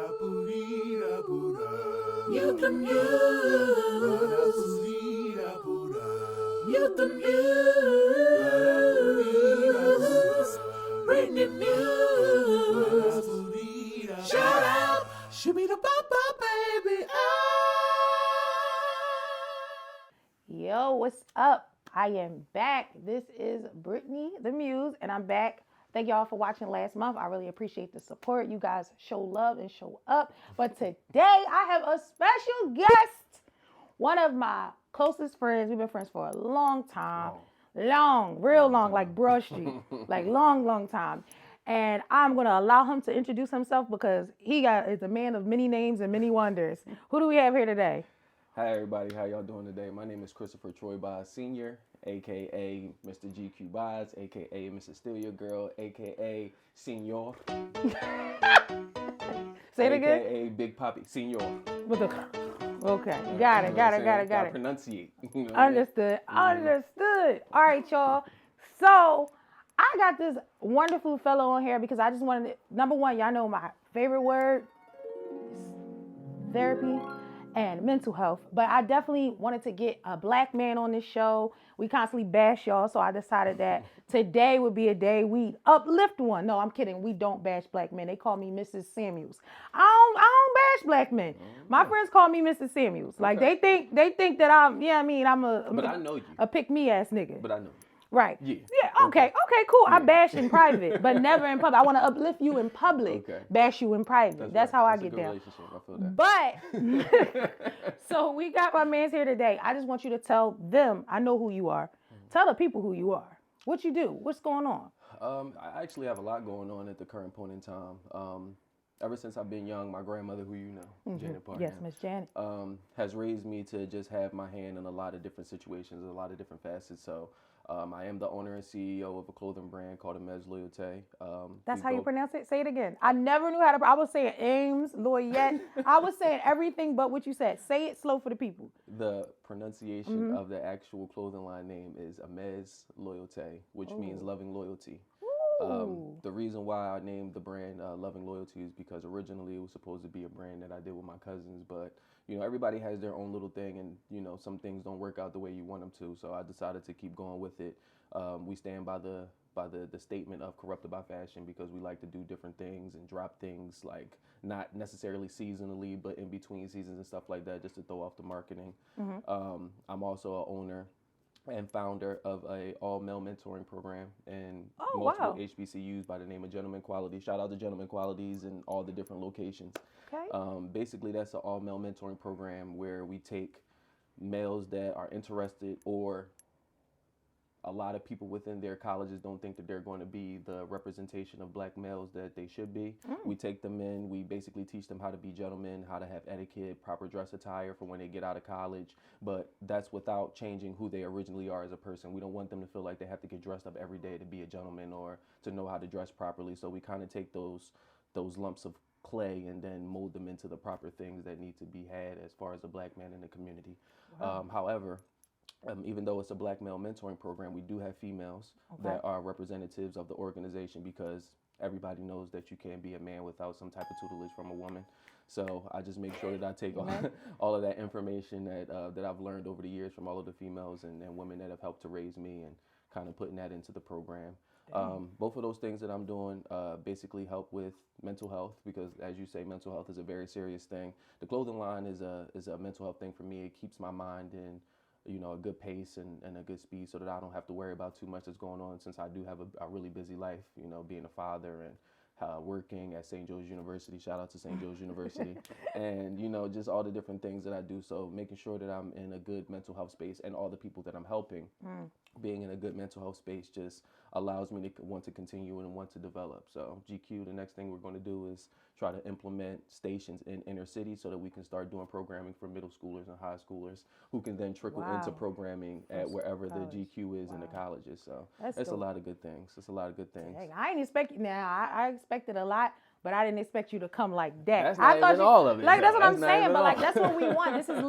Youth the Muse. Youth the Muse. Bring the Muse. Shout out. Shimmy the papa, baby. Yo, what's up? I am back. This is Brittany the Muse, and I'm back. Thank y'all for watching last month. I really appreciate the support. You guys show love and show up. But today I have a special guest. One of my closest friends. We've been friends for a long time. Real long, like Broad Street. Like long time. And I'm going to allow him to introduce himself because he is a man of many names and many wonders. Who do we have here today? Hi everybody, how y'all doing today? My name is Christopher Troy Baez Sr., aka Mr. GQ Baez, aka Mrs. Steal Your Girl, aka Senor. Say it again. Aka Big Papi, Senor. Okay, got it. Pronunciate. Understood. All right, y'all. So I got this wonderful fellow on here because I just wanted to, number one, y'all know my favorite word is therapy and mental health, but I definitely wanted to get a black man on this show. We constantly bash y'all, so I decided that today would be a day we uplift one. No, I'm kidding. We don't bash black men. They call me Mrs. Samuels. I don't bash black men. My friends call me Mrs. Samuels. Like they think that I'm But I know you. a pick me ass nigga. But I know you. Right. Yeah. Okay, cool. Yeah. I bash in private, but never in public. I want to uplift you in public, bash you in private. That's right. How I get down. I feel that. But, so we got my mans here today. I just want you to tell them, I know who you are. Tell the people who you are. What you do. What's going on? I actually have a lot going on at the current point in time. Ever since I've been young, my grandmother, who you know, Janet Parker. Yes, Miss Janet. Has raised me to just have my hand in a lot of different situations, a lot of different facets. So I am the owner and CEO of a clothing brand called Muse Loyauté. That's how you pronounce it? Say it again. I never knew how to. I was saying Ames, Loyette. I was saying everything but what you said. Say it slow for the people. The pronunciation of the actual clothing line name is Muse Loyauté, which means loving loyalty. The reason why I named the brand Loving Loyalty is because originally it was supposed to be a brand that I did with my cousins, but you know, everybody has their own little thing, and you know, some things don't work out the way you want them to. So I decided to keep going with it. We stand by the statement of corrupted by fashion because we like to do different things and drop things like not necessarily seasonally, but in between seasons and stuff like that, just to throw off the marketing. I'm also an owner and founder of a all-male mentoring program in multiple HBCUs by the name of Gentleman Quality. Shout out to Gentleman Qualities in all the different locations. Okay. Basically, that's an all-male mentoring program where we take males that are interested, or a lot of people within their colleges don't think that they're going to be the representation of black males that they should be. We take them in, we basically teach them how to be gentlemen, how to have etiquette, proper dress attire for when they get out of college, but that's without changing who they originally are as a person. We don't want them to feel like they have to get dressed up every day to be a gentleman or to know how to dress properly. So we kind of take those lumps of clay and then mold them into the proper things that need to be had as far as a black man in the community. However, even though it's a black male mentoring program, we do have females that are representatives of the organization because everybody knows that you can't be a man without some type of tutelage from a woman. So I just make sure that I take all of that information that I've learned over the years from all of the females and women that have helped to raise me and kind of putting that into the program. Both of those things that I'm doing basically help with mental health because, as you say, mental health is a very serious thing. The clothing line is a mental health thing for me. It keeps my mind in a good pace and a good speed so that I don't have to worry about too much that's going on since I do have a really busy life, being a father and working at St. Joe's University. Shout out to St. Joe's University. And, just all the different things that I do. So making sure that I'm in a good mental health space and all the people that I'm helping being in a good mental health space just allows me to want to continue and want to develop. So GQ, the next thing we're going to do is try to implement stations in inner cities so that we can start doing programming for middle schoolers and high schoolers who can then trickle into programming at wherever the GQ is in the colleges. So that's a lot of good things. It's a lot of good things. Dang, I ain't expect now. I expected a lot, but I didn't expect you to come like that. That's not even all of it. Like that's what I'm saying, but like that's what we want. This is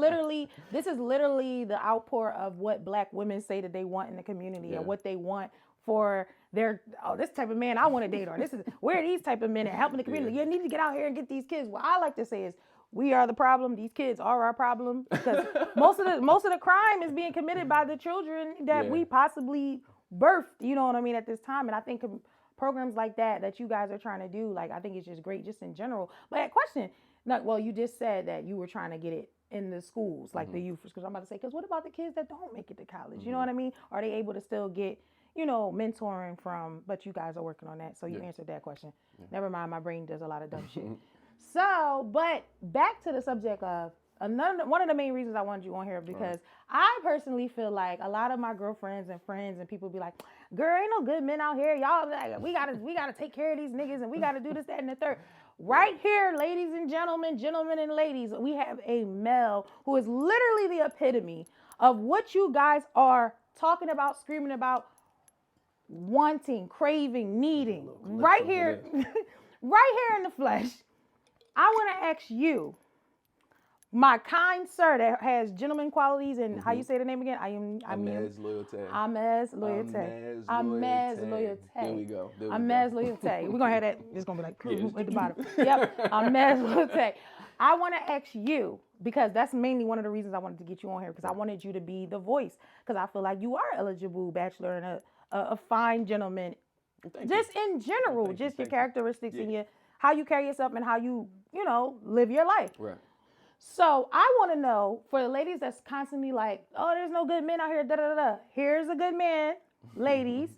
literally the outpour of what black women say that they want in the community and what they want for this type of man I want to date, or this is where these type of men at, helping the community. You need to get out here and get these kids. What I like to say is we are the problem. These kids are our problem, because most of the crime is being committed by the children that we possibly birthed. You know what I mean, at this time. And I think programs like that you guys are trying to do, like, I think it's just great, just in general. But question, well, you just said that you were trying to get it in the schools, like the youth, because I'm about to say, because what about the kids that don't make it to college? You know what I mean? Are they able to still get, mentoring from? But you guys are working on that, so you answered that question. Never mind, my brain does a lot of dumb shit. So, but back to the subject of one of the main reasons I wanted you on here, because I personally feel like a lot of my girlfriends and friends and people be like, girl, ain't no good men out here. Y'all, like, we gotta take care of these niggas, and we gotta do this, that, and the third. Right here, ladies and gentlemen and ladies, we have a male who is literally the epitome of what you guys are talking about, screaming about, wanting, craving, needing. Right here, right here in the flesh. I want to ask you, my kind sir that has gentleman qualities, and how you say the name again? Amez Loyalty. Amez Loyalty. Amez Loyalty. There we go. Amez Loyalty. We're going to have that. It's going to be like at the bottom. Yep. Amez Loyalty. I want to ask you, because that's mainly one of the reasons I wanted to get you on here, because I wanted you to be the voice, because I feel like you are eligible bachelor and a fine gentleman. Just in general, just your characteristics and your how you carry yourself and how you live your life. Right. So I want to know, for the ladies that's constantly like, oh, there's no good men out here, da da da. Here's a good man, ladies.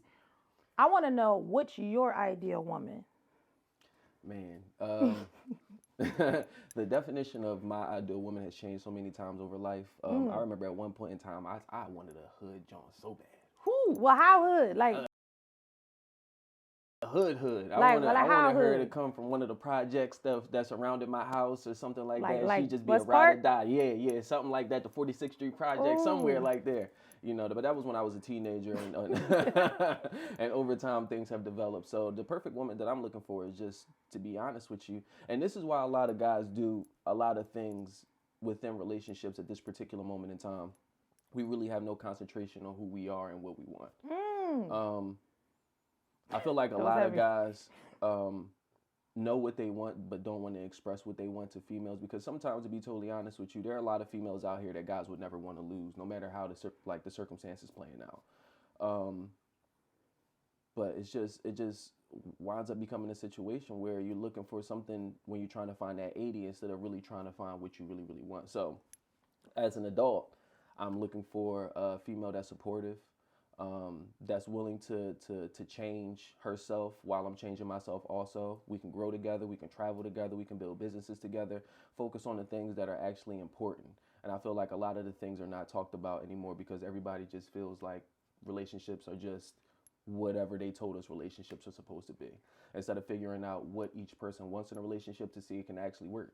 I want to know, what's your ideal woman? Man, the definition of my ideal woman has changed so many times over life. I remember at one point in time, I wanted a hood John so bad. Who? Well, how hood? Like. Hood. I wanted her to come from one of the project stuff that surrounded my house or something like that. Like she'd just be a ride or die. Yeah, something like that. The 46th Street project, somewhere like there. But that was when I was a teenager, and and over time things have developed. So the perfect woman that I'm looking for is, just to be honest with you, and this is why a lot of guys do a lot of things within relationships at this particular moment in time. We really have no concentration on who we are and what we want. I feel like a lot of guys know what they want, but don't want to express what they want to females, because sometimes, to be totally honest with you, there are a lot of females out here that guys would never want to lose, no matter how the circumstances playing out. But it just winds up becoming a situation where you're looking for something when you're trying to find that 80 instead of really trying to find what you really, really want. So as an adult, I'm looking for a female that's supportive, that's willing to change herself while I'm changing myself also. We can grow together, we can travel together, we can build businesses together, focus on the things that are actually important. And I feel like a lot of the things are not talked about anymore, because everybody just feels like relationships are just whatever they told us relationships are supposed to be, instead of figuring out what each person wants in a relationship to see it can actually work.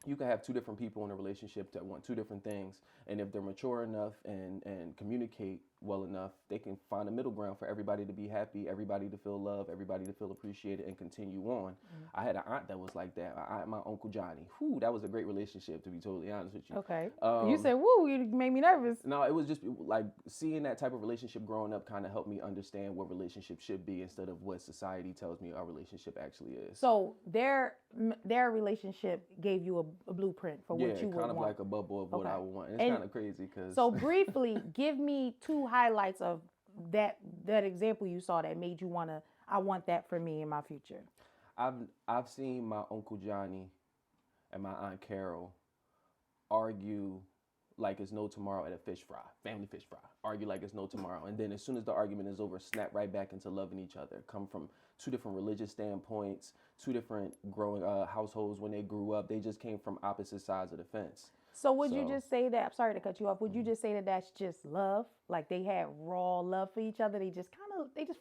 You can have two different people in a relationship that want two different things, and if they're mature enough and communicate well enough, they can find a middle ground for everybody to be happy, everybody to feel love, everybody to feel appreciated, and continue on. I had an aunt that was like that. My Uncle Johnny. Whew, that was a great relationship, to be totally honest with you. Okay. You said, woo, you made me nervous. No, it was just like seeing that type of relationship growing up kind of helped me understand what relationships should be instead of what society tells me our relationship actually is. So their relationship gave you a blueprint for what you would want. Yeah, kind of like a bubble of what I would want. And it's kind of crazy because... So briefly, give me two highlights of that example you saw that made you I want that for me in my future. I've seen my Uncle Johnny and my Aunt Carol argue like it's no tomorrow at a family fish fry. Argue like it's no tomorrow. And then as soon as the argument is over, snap right back into loving each other. Come from two different religious standpoints, two different growing households when they grew up. They just came from opposite sides of the fence. So would you just say that, I'm sorry to cut you off, would you just say that that's just love? Like they had raw love for each other? They just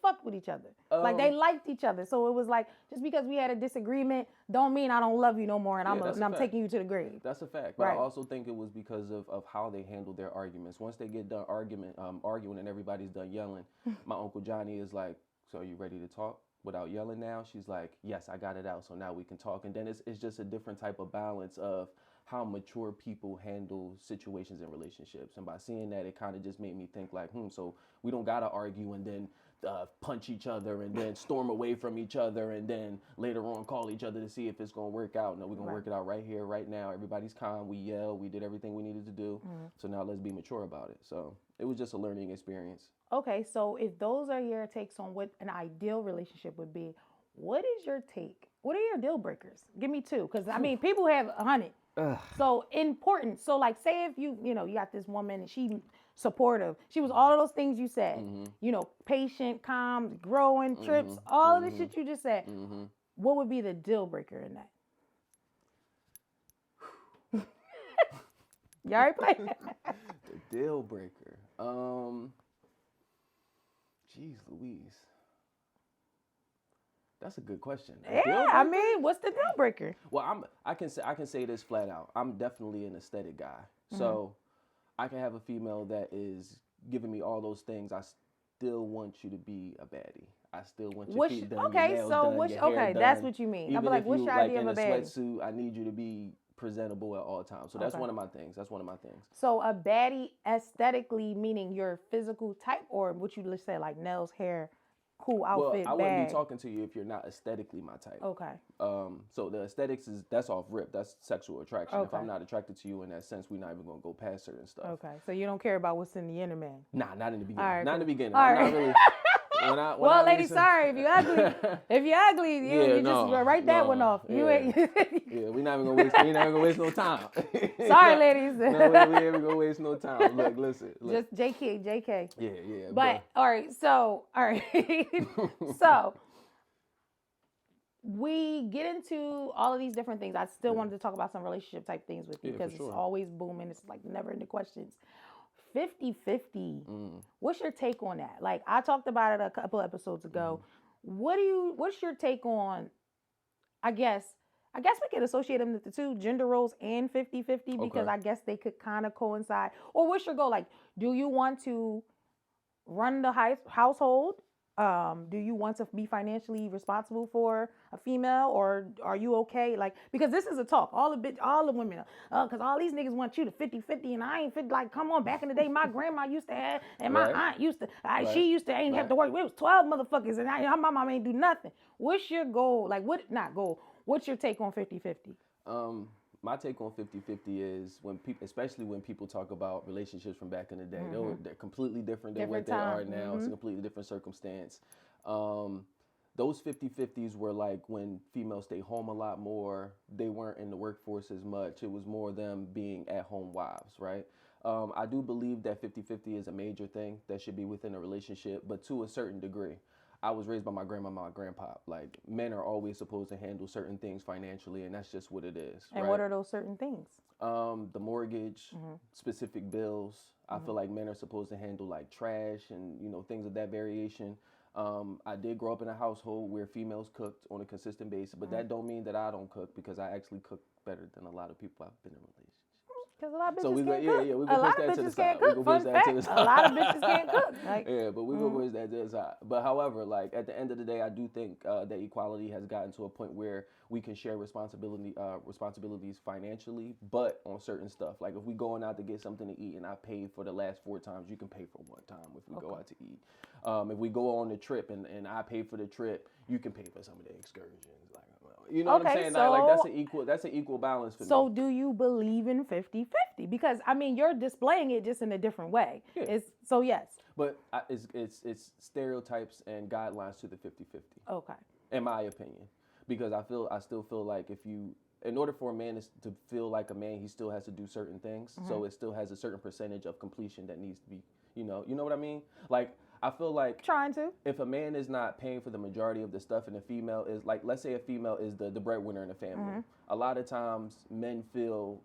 fucked with each other. Like they liked each other. So it was like, just because we had a disagreement don't mean I don't love you no more and I'm taking you to the grave. That's a fact. But I also think it was because of how they handled their arguments. Once they get done arguing and everybody's done yelling, my Uncle Johnny is like, so are you ready to talk without yelling now? She's like, yes, I got it out. So now we can talk. And then it's just a different type of balance of how mature people handle situations in relationships. And by seeing that, it kind of just made me think like, so we don't got to argue and then punch each other and then storm away from each other and then later on call each other to see if it's going to work out. No, we're going to work it out right here, right now. Everybody's calm. We yell. We did everything we needed to do. So now let's be mature about it. So it was just a learning experience. Okay, so if those are your takes on what an ideal relationship would be, what is your take? What are your deal breakers? Give me two, because I mean, people have 100. So important. So like, say if you got this woman and she supportive, she was all of those things you said, patient, calm, growing, trips, all of the shit you just said. What would be the deal breaker in that? You already played. The deal breaker. Jeez Louise. That's a good question. Yeah, I mean, what's the deal breaker? Well, I can say this flat out. I'm definitely an aesthetic guy. So I can have a female that is giving me all those things. I still want you to be a baddie. I still want your feet done, your nails done, your hair done. That's what you mean. I'm like, what's your idea of a baddie? In a sweatsuit, I need you to be presentable at all times. So that's one of my things. So a baddie aesthetically meaning your physical type, or what you just say like nails, hair, cool outfit, I wouldn't be talking to you if you're not aesthetically my type. Okay. So the aesthetics that's off rip. That's sexual attraction. Okay. If I'm not attracted to you in that sense, we're not even gonna go past certain stuff. Okay. So you don't care about what's in the inner man. Nah, not in the beginning. Right, not in the beginning. All I'm right. not really. Well, lady, sorry if you ugly. If you're ugly, you just write that one off. You ain't. Yeah, we're not even gonna waste no time. Sorry, ladies. No, we ain't even gonna waste no time. Look, listen. Just JK. Yeah. But all right. So so we get into all of these different things. I still wanted to talk about some relationship type things with you because it's always booming. It's like never ending questions. 50-50. What's your take on that? Like I talked about it a couple episodes ago. What's your take on, I guess we could associate them with the two, gender roles and 50-50, because I guess they could kind of coincide. Or what's your goal? Like, do you want to run the household? Do you want to be financially responsible for a female, or are you okay? Like, because this is a talk, all the women, because all these niggas want you to 50-50, and I ain't fit. Like, come on, back in the day, my grandma used to have, and my aunt used to, she used to ain't have to work. It was 12 motherfuckers, and my mom ain't do nothing. What's your goal? Like, what's your take on 50-50? My take on 50-50 is especially when people talk about relationships from back in the day, they're completely different than what they are now. It's a completely different circumstance. Those 50-50s were like when females stay home a lot more. They weren't in the workforce as much. It was more them being at-home wives, right? I do believe that 50-50 is a major thing that should be within a relationship, but to a certain degree. I was raised by my grandma, my grandpa. Like, men are always supposed to handle certain things financially, and that's just what it is. And what are those certain things? The mortgage, specific bills. I feel like men are supposed to handle like trash and things of that variation. I did grow up in a household where females cooked on a consistent basis, but that don't mean that I don't cook, because I actually cook better than a lot of people I've been in relationships. Because a lot of bitches So we can't go, cook. yeah, we A go lot push of that to the bitches side. can't cook. Fun fact, a lot of bitches can't cook. Like, yeah, but we go push that to the side. But however, like at the end of the day, I do think that equality has gotten to a point where we can share responsibilities financially, but on certain stuff. Like if we going out to get something to eat and I pay for the last 4 times, you can pay for one time if we go out to eat. If we go on the trip and I pay for the trip, you can pay for some of the excursions. Like, you know what I'm saying? So, like that's an equal balance for me. So do you believe in 50-50? Because I mean, you're displaying it just in a different way. Yeah. So yes. But it's stereotypes and guidelines to the 50-50. Okay. In my opinion, because I still feel like in order for a man to feel like a man, he still has to do certain things. So it still has a certain percentage of completion that needs to be, you know what I mean? Like, I feel like if a man is not paying for the majority of the stuff and a female is like, let's say a female is the breadwinner in the family. A lot of times men feel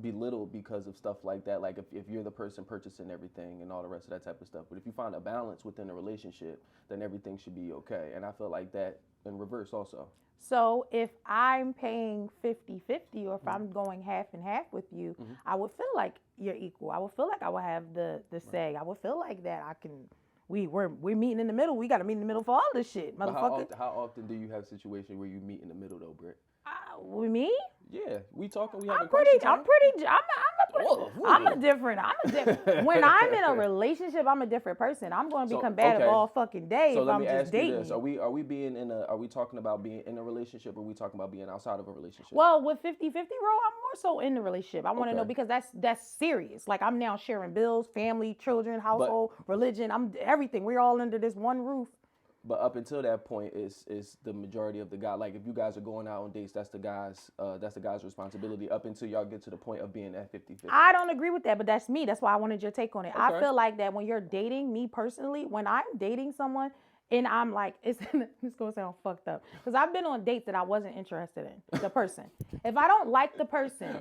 belittled because of stuff like that. Like if you're the person purchasing everything and all the rest of that type of stuff. But if you find a balance within a relationship, then everything should be okay. And I feel like that in reverse also. So if I'm paying 50-50, or if I'm going half and half with you, I would feel like you're equal. I would feel like I would have the say. I would feel like that I can. We're meeting in the middle. We got to meet in the middle for all this shit, motherfucker. How often do you have situations where you meet in the middle though, Britt? With me? Yeah, we talking. We having I'm a I'm a different. When I'm in a relationship, I'm a different person. I'm going to be combative all fucking day so if let I'm me just ask dating. you this: Are we talking about being in a relationship, or are we talking about being outside of a relationship? Well, with 50-50 role, I'm more so in the relationship. I want to know because that's serious. Like I'm now sharing bills, family, children, household, religion. I'm everything. We're all under this one roof. But up until that point, is the majority of the guy. Like if you guys are going out on dates, that's the guy's responsibility. Up until y'all get to the point of being at 50-50. I don't agree with that, but that's me. That's why I wanted your take on it. Okay. I feel like that when you're dating, me personally, when I'm dating someone and I'm like, it's gonna sound fucked up because I've been on dates that I wasn't interested in the person. If I don't like the person,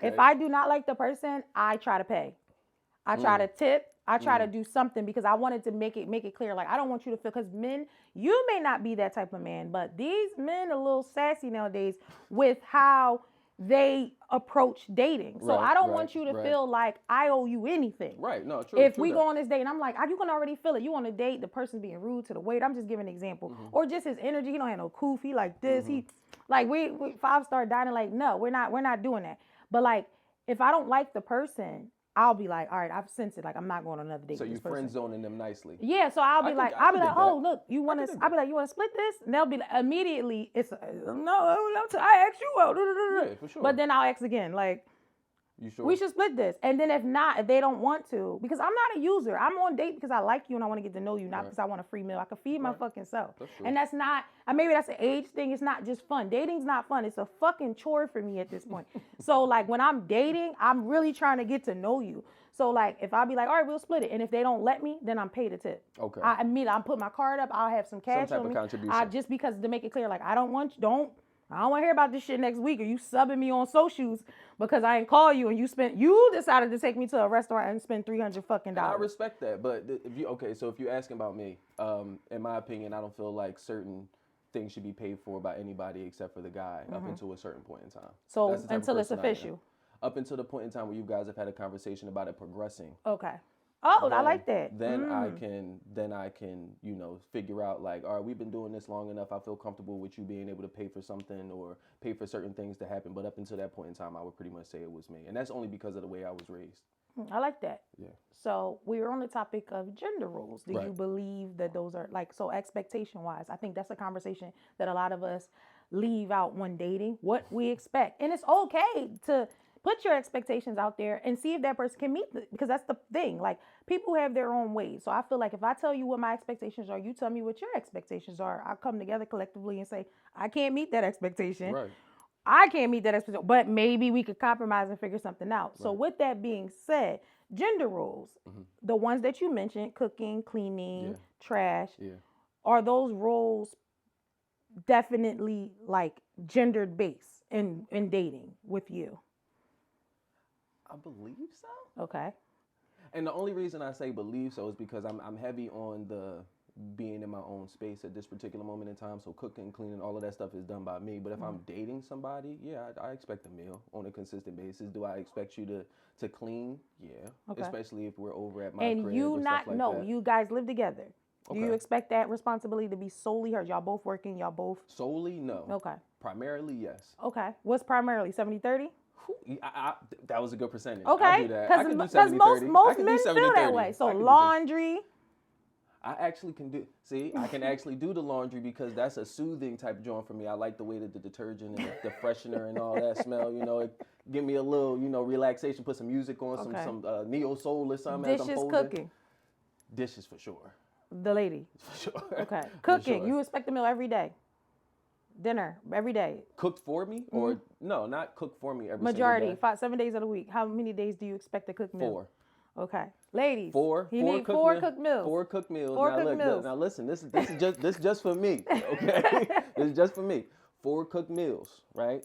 if I do not like the person, I try to pay. I try to tip. I try to do something because I wanted to make it clear. Like I don't want you to feel because men, you may not be that type of man, but these men are a little sassy nowadays with how they approach dating. So I don't want you to feel like I owe you anything. Right. No, true. If we go on this date and I'm like, you can already feel it. You on a date, the person's being rude to the waiter. I'm just giving an example. Or just his energy. He don't have no coof. He like this. He like we 5-star dining. Like, no, we're not doing that. But like if I don't like the person, I'll be like, all right, I've sensed it. Like, I'm not going on another date. So with you this person. friend zoning them nicely. Yeah. So I'll be like, oh, look, you want to? I'll be like, you want to split this? And they'll be like, immediately, it's no, I asked you out. Yeah, for sure. But then I'll ask again, like, you sure? we should split this. And then if they don't want to, because I'm not a user. I'm on date because I like you and I want to get to know you, not because I want a free meal. I can feed my fucking self. That's true. And that's not, maybe that's an age thing. It's not just fun. Dating's not fun. It's a fucking chore for me at this point. So like when I'm dating, I'm really trying to get to know you. So like if I'll be like, all right, we'll split it. And if they don't let me, then I'm paid a tip. Okay. I'll put my card up. I'll have some cash Some type on of me. contribution. Just because to make it clear, like I don't want to hear about this shit next week or you subbing me on socials because I ain't call you and you decided to take me to a restaurant and spend $300 fucking dollars. I respect that, but if you're asking about me, in my opinion, I don't feel like certain things should be paid for by anybody except for the guy up until a certain point in time. So until it's official. Up until the point in time where you guys have had a conversation about it progressing. Okay. Oh, I like that. Then I can, figure out like, all right, we've been doing this long enough. I feel comfortable with you being able to pay for something or pay for certain things to happen. But up until that point in time, I would pretty much say it was me. And that's only because of the way I was raised. I like that. Yeah. So we were on the topic of gender roles. Do you believe that those are so expectation wise? I think that's a conversation that a lot of us leave out when dating, what we expect. And it's okay to put your expectations out there and see if that person can meet because that's the thing. Like people have their own ways. So I feel like if I tell you what my expectations are, you tell me what your expectations are. I'll come together collectively and say, I can't meet that expectation. Right. I can't meet that expectation, but maybe we could compromise and figure something out. Right. So with that being said, gender roles, the ones that you mentioned, cooking, cleaning, trash, are those roles definitely like gendered based in dating with you? I believe so. Okay. And the only reason I say believe so is because I'm heavy on the being in my own space at this particular moment in time. So cooking, cleaning, all of that stuff is done by me. But if I'm dating somebody, I expect a meal on a consistent basis. Do I expect you to clean? Yeah. Okay. Especially if we're over at my crib. And you you guys live together. Okay. Do you expect that responsibility to be solely hers? Y'all both working? Y'all both? Solely, no. Okay. Primarily, yes. Okay. What's primarily? 70-30? That was a good percentage. Okay, because most men feel that way. So laundry. I actually can do. See, I can actually do the laundry because that's a soothing type of joint for me. I like the way that the detergent and the freshener and all that smell. It give me a little, relaxation. Put some music on, some neo soul or something. Dishes, cooking. Dishes for sure. The lady. For sure. Okay, cooking. Sure. You expect a meal every day. Dinner every day. Cooked for me or no? Not cooked for me every majority. single day. 7 days of the week. How many days do you expect to cook meal? 4. Okay, ladies. 4. You need 4 cooked meals. 4 cooked meals. 4 cooked meals. Now listen. This is just for me. Okay, this is just for me. 4 cooked meals. Right.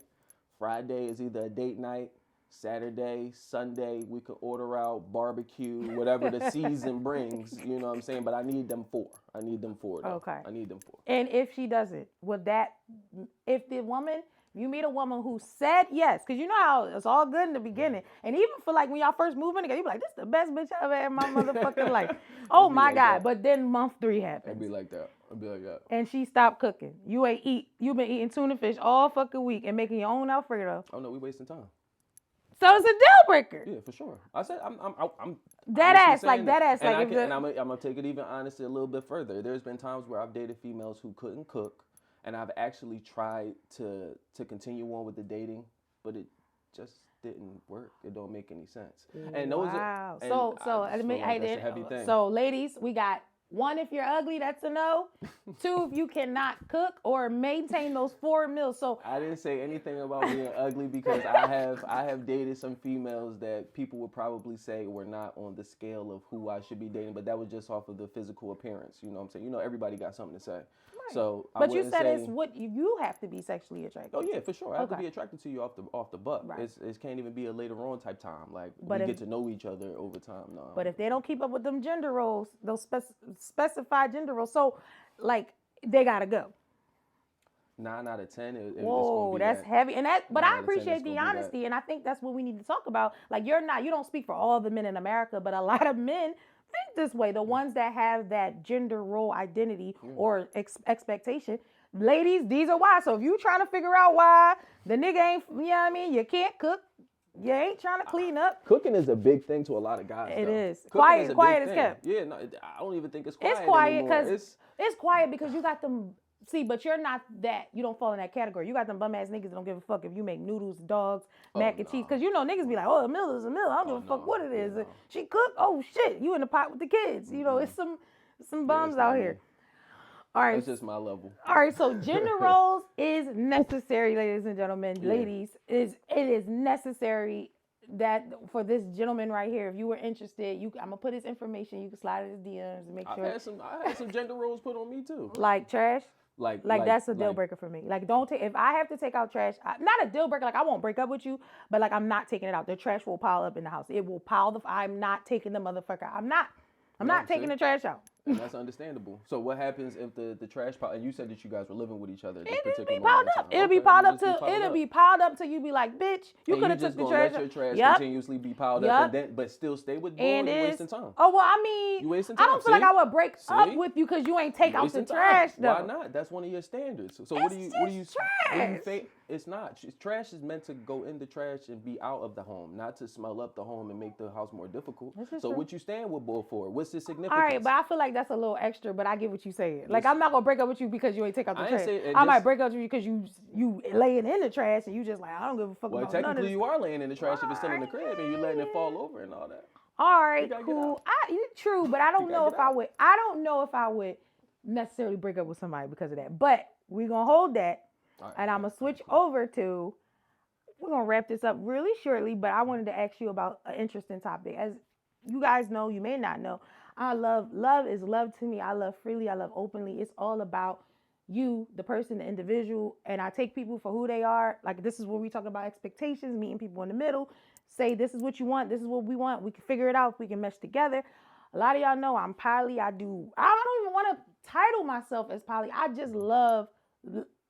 Friday is either a date night. Saturday, Sunday, we could order out barbecue, whatever the season brings, you know what I'm saying? But I need them 4. I need them 4. Though. Okay. I need them 4. And if she doesn't, if you meet a woman who said yes, because you know how it's all good in the beginning. And even for like when y'all first move in together, you be like, this is the best bitch I ever had in my motherfucking life. Oh my God. That. But then month 3 happens. It'd be like that. And she stopped cooking. You've been eating tuna fish all fucking week and making your own Alfredo. Oh no, we wasting time. So it's a deal breaker. Yeah, for sure. I said I'm Dead honestly ass, like saying dead that. ass, And like I'm gonna take it even honestly a little bit further. There's been times where I've dated females who couldn't cook, and I've actually tried to continue on with the dating, but it just didn't work. It don't make any sense. And those Wow. are and So I so just I feel mean, like that's a heavy thing. so ladies, we got one, if you're ugly, that's a no. Two, if you cannot cook or maintain those 4 meals. So I didn't say anything about being ugly because I have dated some females that people would probably say were not on the scale of who I should be dating, but that was just off of the physical appearance. You know what I'm saying? You know, everybody got something to say. So I but you wouldn't said say, it's what you have to be sexually attracted. oh yeah, for sure. I have to Okay. be attracted to you off the butt. Right. It can't even be a later on type time. Like But we if- get to know each other over time. No. But if they don't keep up with them gender roles, those specified gender roles, so like they gotta go. 9 out of 10, it's Whoa, gonna be that's that. heavy. And that, but 9 I out of 10 appreciate it's the gonna be that. honesty, and I think that's what we need to talk about. Like you don't speak for all the men in America, but a lot of men think this way. The ones that have that gender role identity or expectation. Ladies, these are why. So if you trying to figure out why the nigga ain't, you know what I mean, you can't cook, you ain't trying to clean up. Cooking is a big thing to a lot of guys. It though. is. Cooking Quiet is a quiet big as thing. kept. Yeah, no, I don't even think it's quiet. It's quiet anymore. because it's quiet because you got them. See, but you're not that. You don't fall in that category. You got them bum ass niggas that don't give a fuck if you make noodles, dogs, mac and cheese. Because you know niggas be like, oh, a meal is a meal. I don't give a fuck what it is. no. She cook. Oh shit, you in the pot with the kids. You know, it's some bums out here. All right. That's just my level. All right, so gender roles is necessary, ladies and gentlemen. Yeah. Ladies, it is necessary that for this gentleman right here, if you were interested, I'm gonna put his information. You can slide in his DMs and make sure. I had some gender roles put on me too. Like trash. Like That's a deal breaker for me. Like don't take, if I have to take out trash, not a deal breaker. Like I won't break up with you, but like I'm not taking it out. The trash will pile up in the house. It will pile I'm not taking the motherfucker. I'm not taking the trash out. And that's understandable. So what happens if the trash pile? And you said that you guys were living with each other. At this It'll particular be piled moment in up. time. It'll be Okay, piled up just be till piled up. be piled up till you be like, bitch, you could have took the trash. Let your trash Yup. continuously be piled Yup. up, and then but still stay with boy. And You're it's wasting time. oh well, I mean, You wasting I don't time, feel like see? I would break up See? with you because you ain't take out the Wasting trash time. though. Why not? That's one of your standards. So what do you trash. It's not. Trash is meant to go in the trash and be out of the home, not to smell up the home and make the house more difficult. This is So true. what you stand with boy for? What's the significance? All right, but I feel like that's a little extra. But I get what you saying. Like I'm not gonna break up with you because you ain't take out the I ain't trash. say it I might just- break up with you because you laying in the trash and you just like I don't give a fuck Well, about none of technically this. you are laying in the trash if it's still in the crib and you're letting it fall over and all that. All right, gotta get cool. out. True, but I don't You know gotta if get I out. would. I don't know if I would necessarily break up with somebody because of that. But we're gonna hold that, All right. and I'm gonna switch over to. We're gonna wrap this up really shortly, but I wanted to ask you about an interesting topic. As you guys know, you may not know, love is love to me. I love freely. I love openly. It's all about you, the person, the individual, and I take people for who they are. Like this is where we talk about expectations, meeting people in the middle. Say this is what you want, this is what we want. We can figure it out. We can mesh together. A lot of y'all know I'm poly. I don't even want to title myself as poly.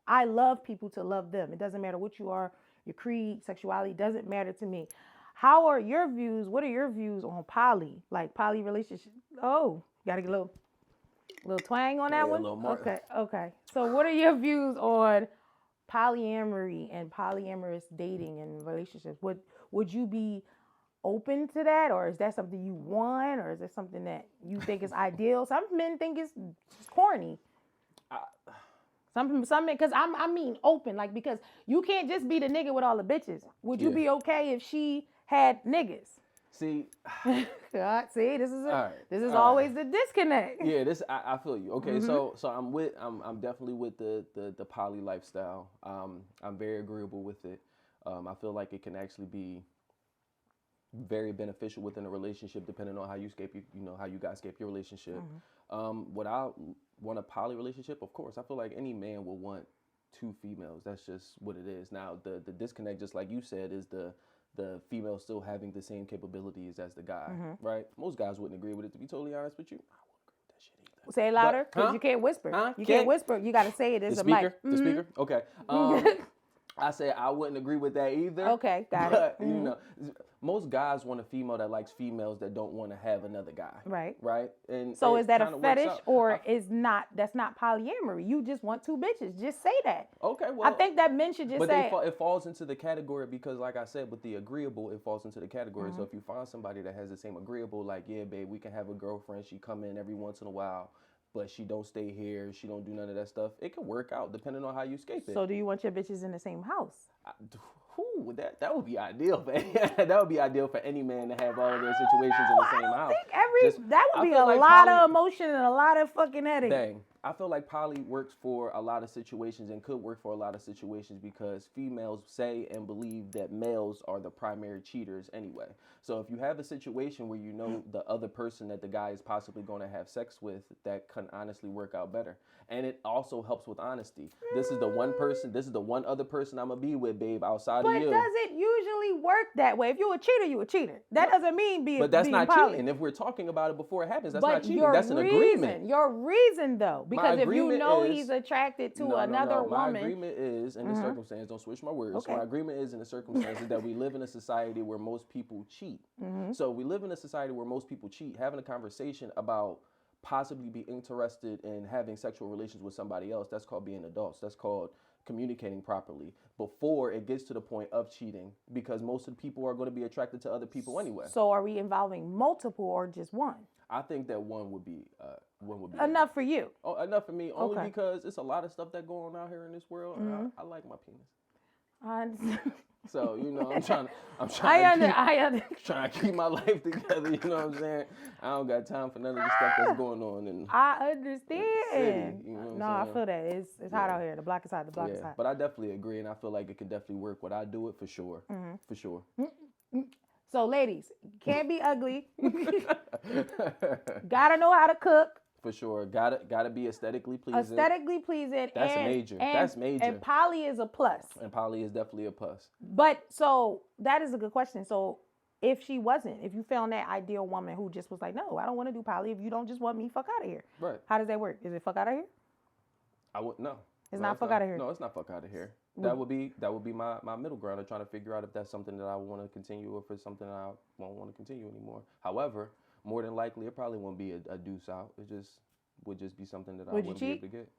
I love people to love them. It doesn't matter what you are, your creed, sexuality, doesn't matter to me. How are your views? What are your views on poly? Like poly relationship? Oh, gotta get a little twang on that Yeah, a one? little more. Okay. So what are your views on polyamory and polyamorous dating and relationships? Would you be open to that, or is that something you want, or is it something that you think is ideal? Some men think it's corny. Some men, because I mean open, like because you can't just be the nigga with all the bitches. Would you Yeah. be okay if she had niggas? See, God, see, this is All right. always the disconnect. yeah, I feel you. Okay, so I'm definitely with the poly lifestyle. I'm very agreeable with it. I feel like it can actually be very beneficial within a relationship, depending on how you how you guys scape your relationship. Would I want a poly relationship? Of course. I feel like any man will want 2 females. That's just what it is. Now, the disconnect, just like you said, is the female still having the same capabilities as the guy, right? Most guys wouldn't agree with it, to be totally honest with you. I wouldn't agree with that shit either. Say it louder, because Huh? you can't whisper. Huh? You can't whisper. You got to say it. There's a mic. The speaker? Okay. I said I wouldn't agree with that either. Okay, got but, it. you know, most guys want a female that likes females that don't want to have another guy. Right. Right. And So it is that a kinda works fetish out. or is not? That's not polyamory. You just want two bitches. Just say that. Okay, well, I think that men should just but say. it falls into the category because, like I said, with the agreeable, it falls into the category. So if you find somebody that has the same agreeable, like, yeah, babe, we can have a girlfriend. She come in every once in a while, but she don't stay here. She don't do none of that stuff. It can work out depending on how you escape it. So do you want your bitches in the same house? That would be ideal. That would be ideal for any man to have all of their situations in the same house. I think that would be a lot of emotion and a lot of fucking headache. Dang. I feel like poly works for a lot of situations and could work for a lot of situations because females say and believe that males are the primary cheaters anyway. So if you have a situation where you know the other person that the guy is possibly going to have sex with, that can honestly work out better. And it also helps with honesty. This is the one other person I'm going to be with, babe, outside of you. But does it usually work that way? If you're a cheater, you're a cheater. That doesn't mean being But that's being not poly. cheating. If we're talking about it before it happens, that's but not cheating. That's an agreement. Your reason, though, because if you know he's attracted to another woman. My agreement is, in the circumstance, don't switch my words. Okay. My agreement is in the circumstances that we live in a society where most people cheat. So we live in a society where most people cheat. Having a conversation about possibly be interested in having sexual relations with somebody else, that's called being adults. That's called communicating properly before it gets to the point of cheating, because most of the people are going to be attracted to other people anyway. So are we involving multiple or just one? I think that one would be enough for you. Oh, enough for me, only because it's a lot of stuff that going on out here in this world, and I like my penis. I understand. So, you know, I'm trying to keep my life together, you know what I'm saying? I don't got time for none of the stuff that's going on in I understand. the city, you know what No, I'm I feel that. It's hot out here. The block is hot. The block is hot. But I definitely agree, and I feel like it could definitely work. Would I do it? For sure. For sure. So, ladies, can't be ugly. Gotta know how to cook. For sure. Gotta be aesthetically pleasing. Aesthetically pleasing. That's major. That's major. And poly is a plus. And poly is definitely a plus. But so that is a good question. So if she wasn't, if you found that ideal woman who just was like, no, I don't want to do poly. If you don't just want me, fuck out of here. Right. How does that work? Is it fuck out of here? No. It's not fuck out of here. No, it's not fuck out of here. That would be my middle ground of trying to figure out if that's something that I want to continue or if it's something that I won't want to continue anymore. However, more than likely, it probably won't be a deuce out. It would just be something that I wouldn't be able to get.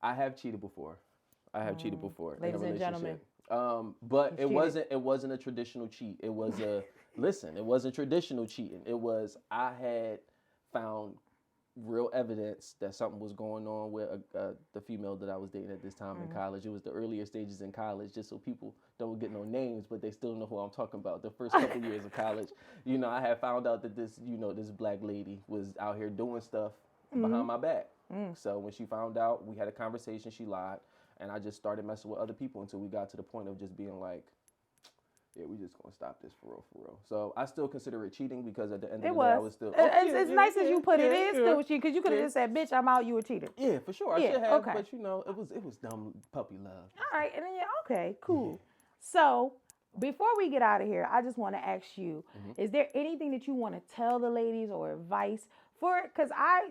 I have cheated before. Ladies and gentlemen. But it wasn't a traditional cheat. It was it wasn't traditional cheating. It was I had found real evidence that something was going on with the female that I was dating at this time in college. It was the earlier stages in college, just so people don't get no names, but they still know who I'm talking about. The first couple years of college, you know, I had found out that this black lady was out here doing stuff behind my back. So when she found out, we had a conversation, she lied, and I just started messing with other people until we got to the point of just being like, yeah, we just gonna stop this for real. So I still consider it cheating because at the end of the day, I was still. It's nice as you put it. It is still cheating because you could have just said, "Bitch, I'm out. You a cheater." Yeah, for sure. I should have, but you know, it was dumb puppy love. All right, and then okay, cool. So before we get out of here, I just want to ask you: is there anything that you want to tell the ladies or advice? Because I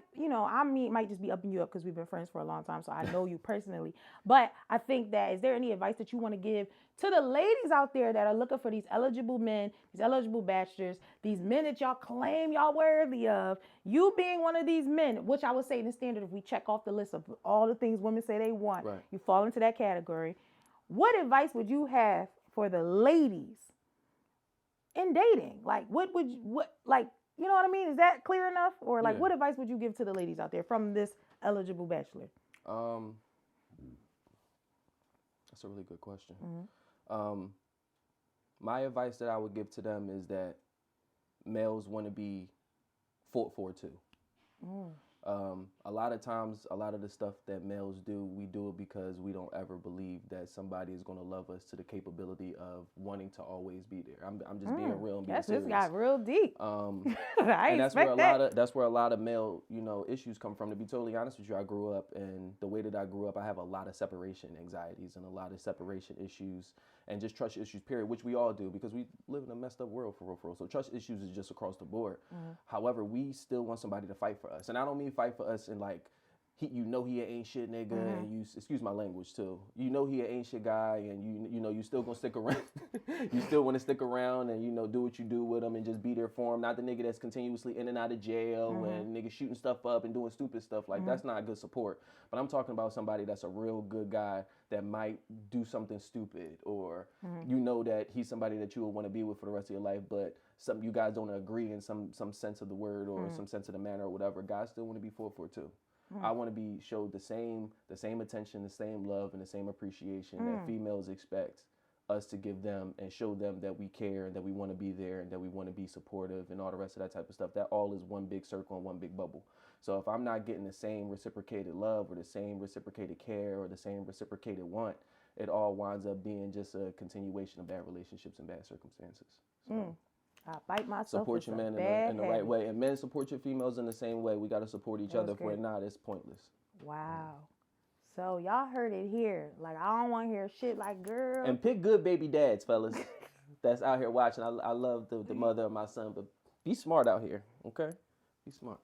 might just be upping you up because we've been friends for a long time, so I know you personally. But I think that, is there any advice that you want to give to the ladies out there that are looking for these eligible men, these eligible bachelors, these men that y'all claim y'all worthy of, you being one of these men, which I would say in the standard, if we check off the list of all the things women say they want, you fall into that category. What advice would you have for the ladies in dating? Like, you know what I mean? Is that clear enough? Or what advice would you give to the ladies out there from this eligible bachelor? That's a really good question. My advice that I would give to them is that males want to be fought for too. A lot of times, a lot of the stuff that males do, we do it because we don't ever believe that somebody is going to love us to the capability of wanting to always be there. I'm just being real and being serious. This got real deep. And that's where a lot of male, issues come from. To be totally honest with you, I grew up, and the way that I grew up, I have a lot of separation anxieties and a lot of separation issues and just trust issues, period, which we all do because we live in a messed up world for real. So trust issues is just across the board. However, we still want somebody to fight for us. And I don't mean fight for us in like you know he an ain't shit nigga, and you, excuse my language too, you know he an ain't shit guy, and you know you still gonna stick around, you still want to stick around and, you know, do what you do with him and just be there for him. Not the nigga that's continuously in and out of jail and nigga shooting stuff up and doing stupid stuff. Like, that's not good support. But I'm talking about somebody that's a real good guy that might do something stupid, or you know that he's somebody that you would want to be with for the rest of your life, but you guys don't agree in some sense of the word or some sense of the manner or whatever. Guys still want to be fought for too. I want to be showed the same attention, the same love, and the same appreciation that females expect us to give them, and show them that we care and that we want to be there and that we want to be supportive and all the rest of that type of stuff. That all is one big circle and one big bubble. So if I'm not getting the same reciprocated love or the same reciprocated care or the same reciprocated want, it all winds up being just a continuation of bad relationships and bad circumstances. So. I bite myself. Support your men in the right way, and men support your females in the same way. We got to support each other. If we're not, it's pointless. Wow. So y'all heard it here. Like, I don't want to hear shit like, girl. And pick good baby dads, fellas. That's out here watching. I love the mother of my son, but be smart out here, okay? Be smart.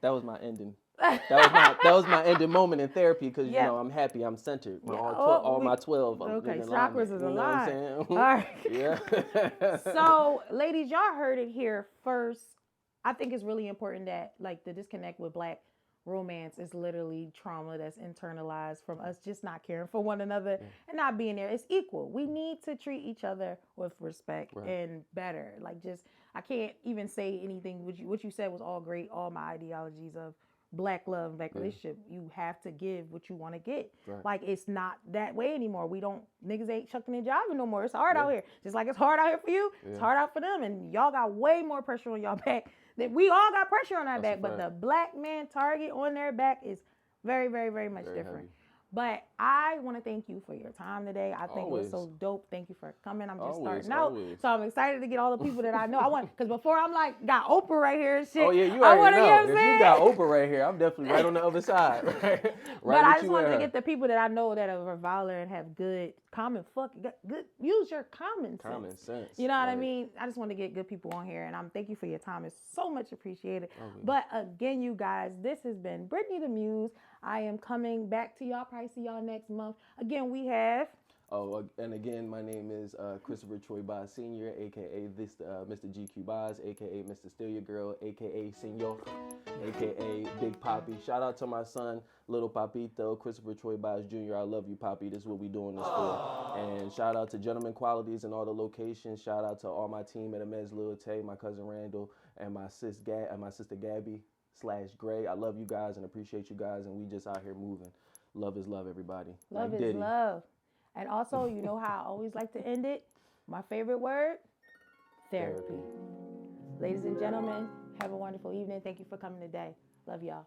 That was my ending. That was my ending moment in therapy, because you know I'm happy, I'm centered. Yeah. All my 12. Okay, chakras is aligned. All right. Yeah. So, ladies, y'all heard it here first. I think it's really important that, like, the disconnect with Black romance is literally trauma that's internalized from us just not caring for one another and not being there. It's equal. We need to treat each other with respect and better. Like, just, I can't even say anything. What you said was all great. All my ideologies of Black love, Black relationship, you have to give what you want to get. Like, it's not that way anymore. Niggas ain't chucking and jiving no more. It's hard out here. Just like it's hard out here for you, it's hard out for them. And y'all got way more pressure on y'all back. We all got pressure on our back, but the Black man target on their back is very, very, very much different. Heavy. But I want to thank you for your time today. I think it was so dope. Thank you for coming. I'm just starting out. So I'm excited to get all the people that I know. Because before I'm like, got Oprah right here and shit. Oh, yeah, you already know. If you got Oprah right here, I'm definitely right on the other side. Right but I just wanted to get the people that I know that are reviler and have good use your common sense. You know what I mean? I just want to get good people on here, and I'm thank you for your time. It's so much appreciated. But again, you guys, this has been Brittany the Muse. I am coming back to y'all. Probably see y'all next month. Again, we have. Oh, and again, my name is Christopher Troy Boz Sr., a.k.a. Mr. GQ Boz, a.k.a. Mr. Steal Your Girl, a.k.a. Senor, a.k.a. Big Poppy. Shout out to my son, Little Papito, Christopher Troy Boz Jr. I love you, Poppy. This is what we do in the store. And shout out to Gentleman Qualities and all the locations. Shout out to all my team at Amez Loyalty, my cousin Randall, and my sister Gabby / Gray. I love you guys and appreciate you guys, and we just out here moving. Love is love, everybody. Love is love. And also, you know how I always like to end it? My favorite word? Therapy. Ladies and gentlemen, have a wonderful evening. Thank you for coming today. Love y'all.